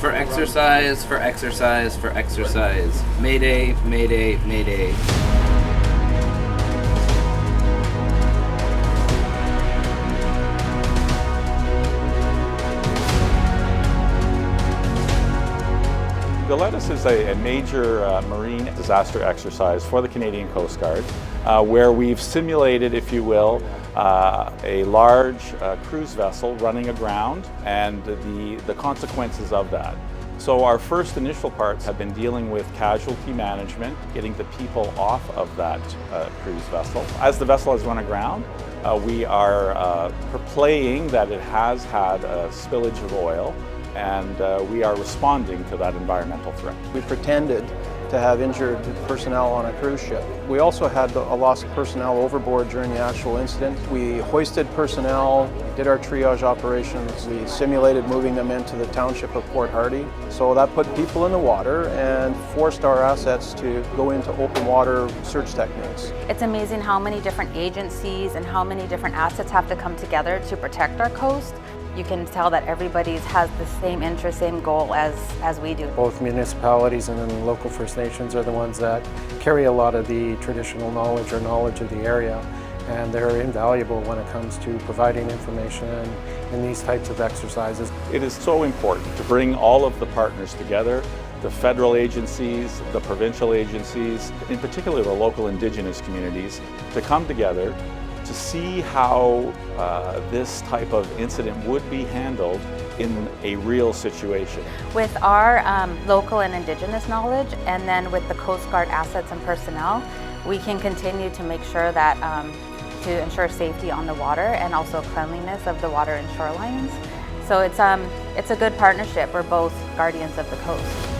For exercise, for exercise, for exercise. Mayday, mayday, mayday. Goletas is a major marine disaster exercise for the Canadian Coast Guard, where we've simulated, if you will, a large cruise vessel running aground and the consequences of that. So our first initial parts have been dealing with casualty management, getting the people off of that cruise vessel. As the vessel has run aground, we are playing that it has had a spillage of oil, and we are responding to that environmental threat. We pretended to have injured personnel on a cruise ship. We also had a loss of personnel overboard during the actual incident. We hoisted personnel, did our triage operations, we simulated moving them into the township of Port Hardy. So that put people in the water and forced our assets to go into open water search techniques. It's amazing how many different agencies and how many different assets have to come together to protect our coast. You can tell that everybody has the same interest, same goal as we do. Both municipalities and then local First Nations are the ones that carry a lot of the traditional knowledge or knowledge of the area, and they're invaluable when it comes to providing information in these types of exercises. It is so important to bring all of the partners together, the federal agencies, the provincial agencies, in particular the local Indigenous communities, to come together to see how this type of incident would be handled in a real situation. With our local and Indigenous knowledge, and then with the Coast Guard assets and personnel, we can continue to make sure that to ensure safety on the water and also cleanliness of the water and shorelines. So it's a good partnership. We're both guardians of the coast.